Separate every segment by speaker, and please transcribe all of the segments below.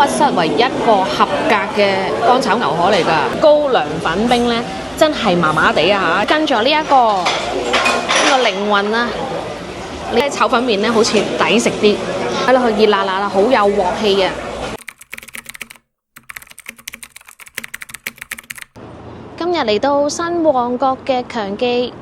Speaker 1: 不失為一個合格嘅乾炒牛河嚟㗎。高粱粉冰咧真係麻麻地啊嚇，跟住呢一個靈魂啊，呢炒粉麵咧好似抵食啲，睇落去熱辣辣啦，好有鑊氣啊！今日嚟到新旺角嘅強記。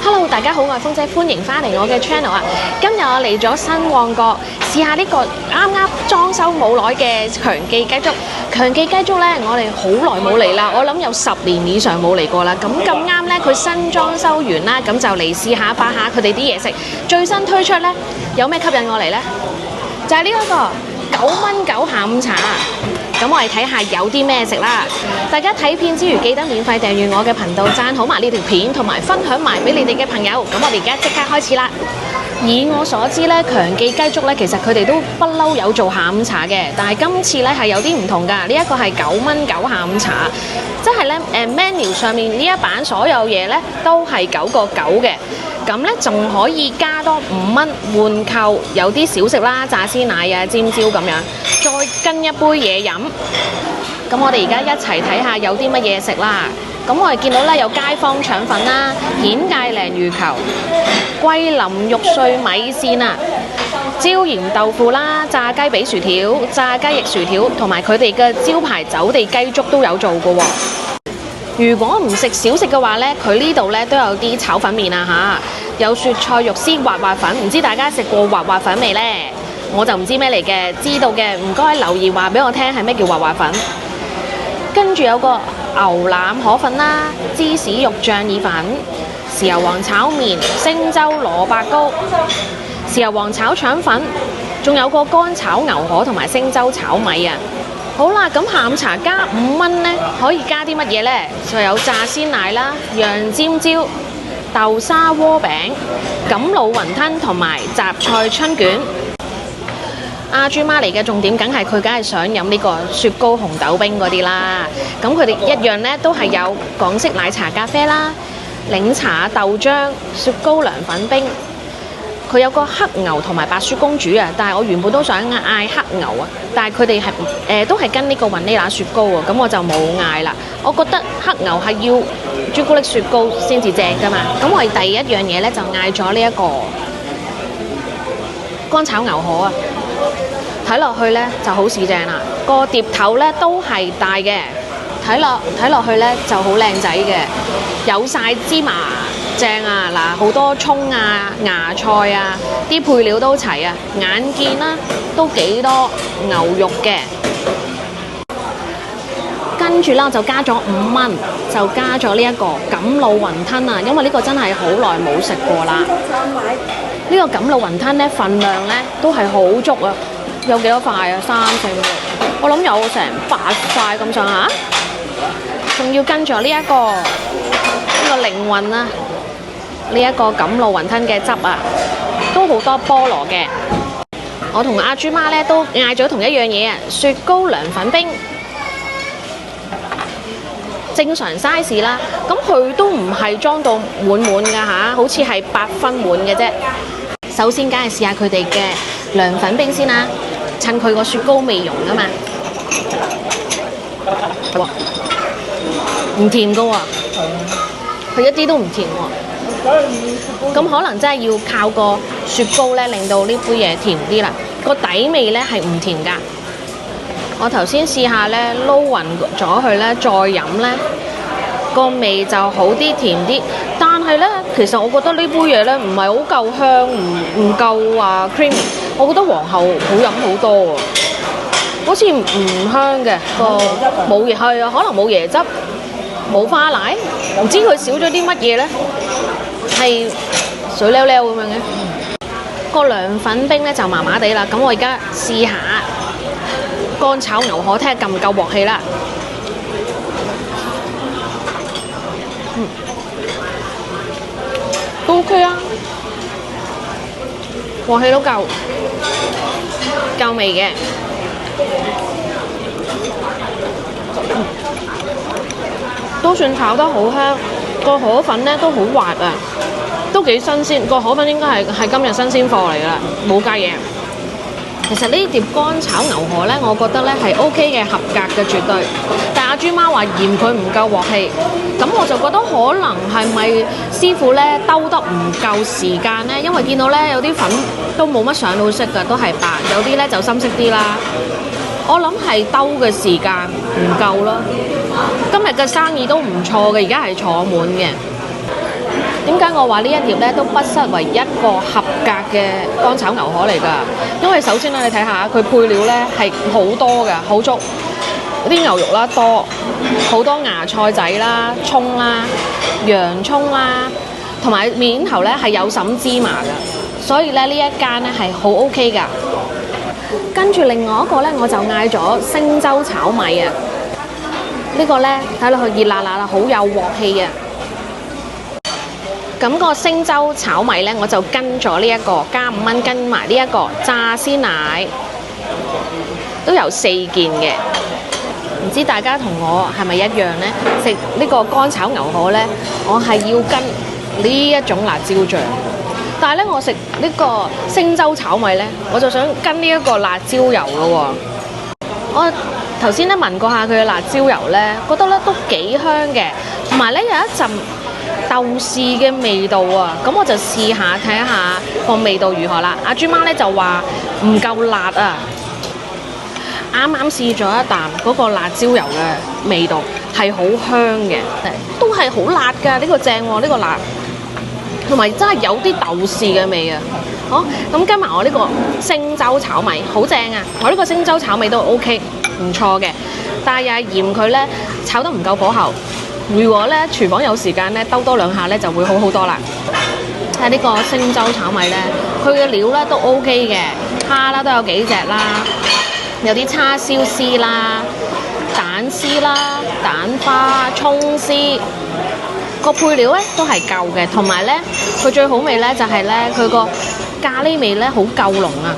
Speaker 1: Hello， 大家好，我係風姐，歡迎翻嚟我嘅 channel 啊！今日我嚟咗新旺角，試下呢個啱啱裝修冇耐嘅強記雞粥。強記雞粥呢，我哋好耐冇嚟啦，我諗有10年以上冇嚟過啦。咁啱呢，佢新裝修完啦，咁就嚟試下擺下佢哋啲嘢食。最新推出呢，有咩吸引我嚟呢？就係呢一個9蚊9下午茶。咁我哋睇下有啲咩食啦！大家睇片之餘記得免費訂閱我嘅頻道，讚好埋呢條片，同埋分享埋俾你哋嘅朋友。咁我哋而家即刻開始啦！以我所知咧，強記雞粥咧其實佢哋都不嬲有做下午茶嘅，但係今次咧係有啲唔同㗎。呢一個係9蚊9下午茶，即係咧menu 上面呢一版所有嘢咧都係9個9嘅。咁咧仲可以加多5蚊換購，有啲小食啦，炸鮮奶啊、尖椒咁樣，再跟一杯嘢飲。咁我哋而家一齊睇下有啲乜嘢食啦。咁我哋見到咧有街坊腸粉啦、顯芥鯪魚球、桂林肉碎米線啊、椒鹽豆腐啦、炸雞髀薯條、炸雞翼薯條，同埋佢哋嘅招牌走地雞粥都有做嘅喎。如果唔食小食嘅話呢，佢呢度呢都有啲炒粉麵啊嚇，有雪菜肉絲滑滑粉，唔知大家食過滑滑粉未呢？我就唔知咩嚟嘅，知道嘅唔該留言話俾我聽係咩叫滑滑粉。跟住有個牛腩河粉啦、芝士肉醬意粉、豉油皇炒麵、星洲蘿蔔糕、豉油皇炒腸粉，仲有個乾炒牛河同埋星洲炒米啊！好啦，咁下午茶加5蚊呢，可以加啲乜嘢呢？就有炸鮮奶啦、洋尖椒、豆沙鍋餅、錦鹵雲吞同埋雜菜春卷。阿豬媽嚟嘅重點，梗係想飲呢個雪糕紅豆冰嗰啲啦。咁佢哋一樣呢，都係有港式奶茶咖啡啦、檸茶豆漿、雪糕涼粉冰。佢有個黑牛同埋白雪公主啊，但係我原本都想嗌黑牛啊，但係佢哋係都係跟呢個雲呢拿雪糕喎，咁我就冇嗌啦。我覺得黑牛係要朱古力雪糕先至正㗎嘛。咁我哋第一樣嘢咧就嗌咗呢一個乾炒牛河啊，睇落去咧就好市正啦。個碟頭咧都係大嘅，睇落去咧就好靚仔嘅，有晒芝麻。正啊！嗱，好多葱啊、芽菜啊，啲配料都齊啊。眼見啦，都幾多牛肉嘅。跟住啦，就加咗5蚊，就加咗呢一個錦鹵雲吞啊。因為呢個真係好耐冇食過啦。呢個錦鹵雲吞咧，份量咧都係好足啊。有幾多塊啊？3、4、6，我諗有成8塊咁上下。仲要跟住呢一個靈魂啊！呢一個錦鹵雲吞嘅汁啊，都好多菠蘿嘅。我同阿豬媽咧都嗌咗同一樣嘢啊，雪糕涼粉冰，正常 size 啦。咁佢都唔係裝到滿㗎嚇，好似係8分滿嘅啫。首先梗係試下佢哋嘅涼粉冰先啦，趁佢個雪糕未溶啊嘛。哇，唔甜㗎喎，佢一啲都唔甜喎。咁可能真係要靠個雪糕咧，令到呢杯嘢甜啲啦。個底味咧係唔甜㗎。我頭先試下咧撈勻咗佢咧，再飲咧個味就好啲甜啲。但係咧，其實我覺得呢杯嘢咧唔係好夠香，唔夠話 creamy。我覺得皇后好飲好多喎，好似唔香嘅個冇嘢係啊，可能冇椰汁、冇花奶，唔知佢少咗啲乜嘢咧。係水溜溜咁樣嘅，個涼粉冰咧就麻麻地啦。咁我而家試下乾炒牛河，睇下夠唔夠鑊氣啦。都 OK 啊，鑊氣都夠味嘅。都算炒得好香，個河粉咧都好滑啊，都幾新鮮，個河粉應該係今日新鮮貨嚟㗎啦，冇加嘢。其實呢碟乾炒牛河呢，我覺得呢係 OK 嘅，合格嘅絕對。但阿豬媽話嫌佢唔夠鑊氣，咁我就覺得可能係咪師傅呢兜得唔夠時間呢？因為見到呢有啲粉都冇乜上到色㗎，都係白，有啲呢就深色啲啦。我諗係兜嘅時間唔夠咯。今日嘅生意都唔錯嘅，而家係坐滿嘅。點解我話呢一碟咧都不失為一個合格嘅乾炒牛河嚟㗎？因為首先咧，你睇下佢配料咧係好多㗎，好足，啲牛肉啦多，好多芽菜仔啦、葱啦、洋葱啦，同埋面頭咧係有滲芝麻㗎，所以咧呢一間咧係好 OK 㗎。跟住另外一個咧，我就嗌咗星洲炒米啊！呢個咧睇落去熱辣辣啦，好有鑊氣啊！咁個星洲炒米咧，我就跟咗呢一個加5蚊，跟埋呢一個炸鮮奶，都有4件嘅。唔知大家同我係咪一樣呢？食呢個乾炒牛河咧，我係要跟呢一種辣椒醬。但係咧，我食呢個星洲炒米咧，我就想跟呢一個辣椒油咯喎。我頭先咧聞過下佢嘅辣椒油咧，覺得咧都幾香嘅，同埋咧有一陣豆豉嘅味道啊，咁我就試下睇下個味道如何啦。阿豬媽咧就話唔夠辣啊，啱啱試咗一啖嗰個辣椒油嘅味道係好香嘅，都係好辣㗎，呢個正喎，呢個辣，同埋真係有啲豆豉嘅味啊。好，咁跟埋我呢個星洲炒米，好正啊！我呢個星洲炒米都 OK， 唔錯嘅，但係又係嫌佢咧炒得唔夠火候。如果咧廚房有時間咧，兜多2下咧就會好好多啦。睇下呢個星洲炒米咧，佢嘅料咧都 OK 嘅，蝦啦都有幾隻啦，有啲叉燒絲啦、蛋絲啦、蛋花、葱絲，個配料咧都係夠嘅，同埋咧佢最好味咧就係咧佢個咖喱味咧好夠濃啊，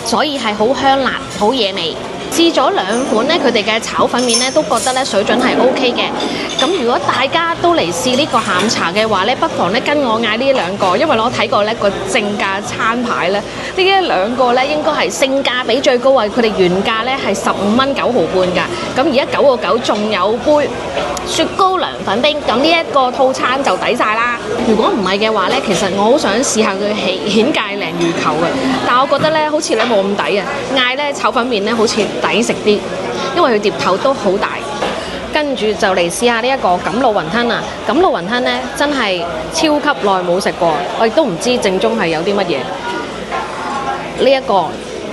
Speaker 1: 所以係好香辣、好惹味。試咗2款咧，佢哋嘅炒粉麵咧都覺得咧水準係 OK 嘅。咁如果大家都嚟試呢個下午茶嘅話咧，不妨咧跟我嗌呢2個，因為我睇過咧個正價餐牌咧，呢2個咧應該係性價比最高啊！佢哋原價咧係15蚊9毫半㗎，咁而家9個9仲有杯雪糕涼粉冰，咁呢一個套餐就抵晒啦。如果唔係嘅話咧，其實我好想試下佢顯介鯪魚球嘅，但我覺得咧好似咧冇咁抵啊！嗌咧炒粉麵咧好似抵食啲，因為佢碟頭都好大。跟住就嚟試下呢一個錦鹵雲吞啊！錦鹵雲吞咧真係超級耐冇食過，我亦都唔知正宗係有啲乜嘢。呢一個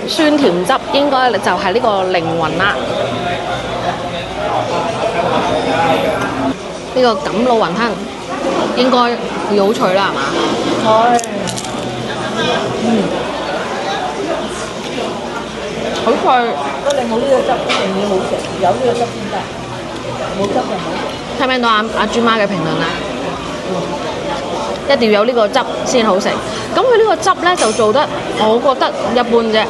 Speaker 1: 酸甜汁應該就係呢個靈魂啦。呢個錦鹵雲吞應該會好脆啦，係嘛？係。好脆。如果你冇呢個汁，一定要好食。有呢個汁先得，冇汁就唔好食。聽唔聽到阿豬媽嘅評論啊？一定要有呢個汁先好食。咁佢呢個汁咧就做得，我覺得一般啫。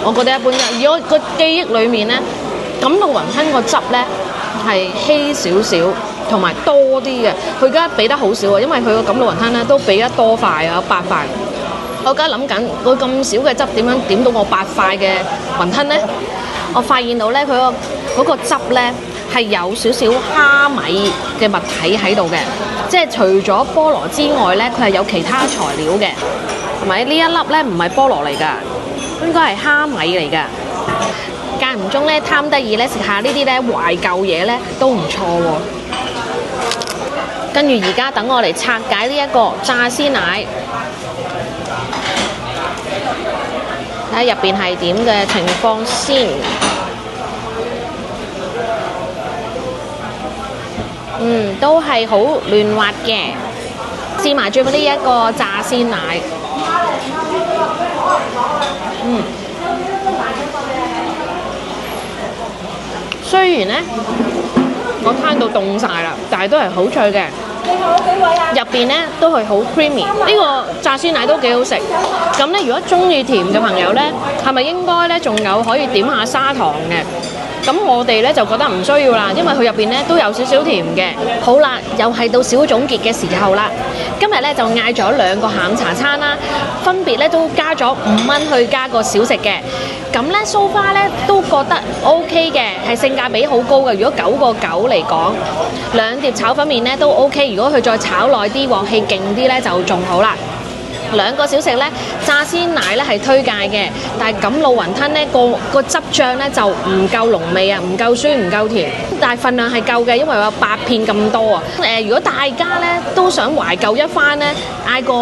Speaker 1: 我覺得一般啫。而我個記憶裡面咧，錦鹵雲吞個汁咧係稀少少，同埋多啲嘅。佢而家俾得好少啊，因為佢個錦鹵雲吞咧都俾得多塊啊，8塊。我而家諗緊，佢咁少嘅汁點樣點到我8塊嘅雲吞呢？我發現到咧，佢嗰個汁咧係有少少蝦米嘅物體喺度嘅，即係除咗菠蘿之外咧，佢係有其他材料嘅。同埋呢一粒咧唔係菠蘿嚟㗎，應該係蝦米嚟㗎。間唔中咧貪得意咧食下呢啲咧懷舊嘢咧都唔錯喎。跟住而家等我嚟拆解呢一個炸鮮奶。睇下入邊係點嘅情況先。都係好嫩滑嘅。試埋最後呢一個炸鮮奶。雖然呢，我攤到凍晒啦，但係都係好脆嘅。入邊咧都係好 creamy， 呢個炸鮮奶都幾好食。咁咧，如果中意甜嘅朋友咧，係咪應該咧仲有可以點下砂糖嘅？咁我哋咧就覺得唔需要啦，因為佢入邊咧都有少少甜嘅。好啦，又係到小總結嘅時候啦。今日咧就嗌咗2個下午茶餐啦，分別咧都加咗5蚊去加個小食嘅。咁咧so far咧都覺得 OK 嘅，係性價比好高嘅。如果9個9嚟講，2碟炒粉麵咧都 OK。如果佢再炒耐啲，鑊氣勁啲咧就仲好啦。2個小食咧，炸鮮奶咧係推介嘅，但係錦鹵雲吞咧個汁醬咧就唔夠濃味啊，唔夠酸唔夠甜，但係份量係夠嘅，因為有8片咁多啊。如果大家咧都想懷舊一番咧，嗌個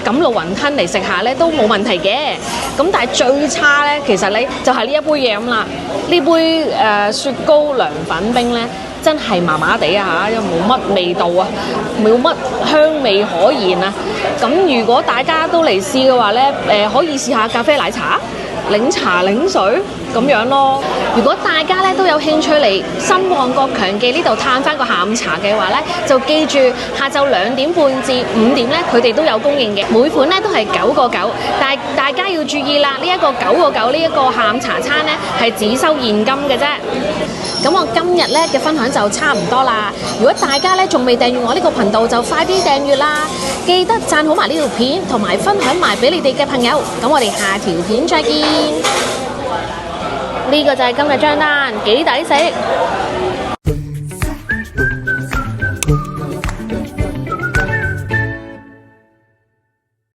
Speaker 1: 錦鹵雲吞嚟食下咧都冇問題嘅。咁但係最差咧，其實你就係呢一杯嘢咁啦，呢杯雪糕涼粉冰咧。真係麻麻地啊嚇，又冇乜味道啊，冇乜香味可言啊。咁如果大家都嚟試嘅話咧，可以試下咖啡奶茶、檸茶、檸水咁樣咯。如果大家咧都有興趣嚟新旺角強記呢度嘆翻個下午茶嘅話咧，就記住下晝2點半至5點咧，佢哋都有供應嘅，每款咧都係9個9，但係大家要注意啦，呢一個9個9呢一個下午茶餐咧係只收現金嘅啫。咁我今日咧嘅分享就差唔多啦。如果大家咧仲未訂閱我呢個頻道，就快啲訂閱啦！記得讚好埋呢條片，同埋分享埋俾你哋嘅朋友。咁我哋下條片再見。呢個就係今日張單，幾抵食！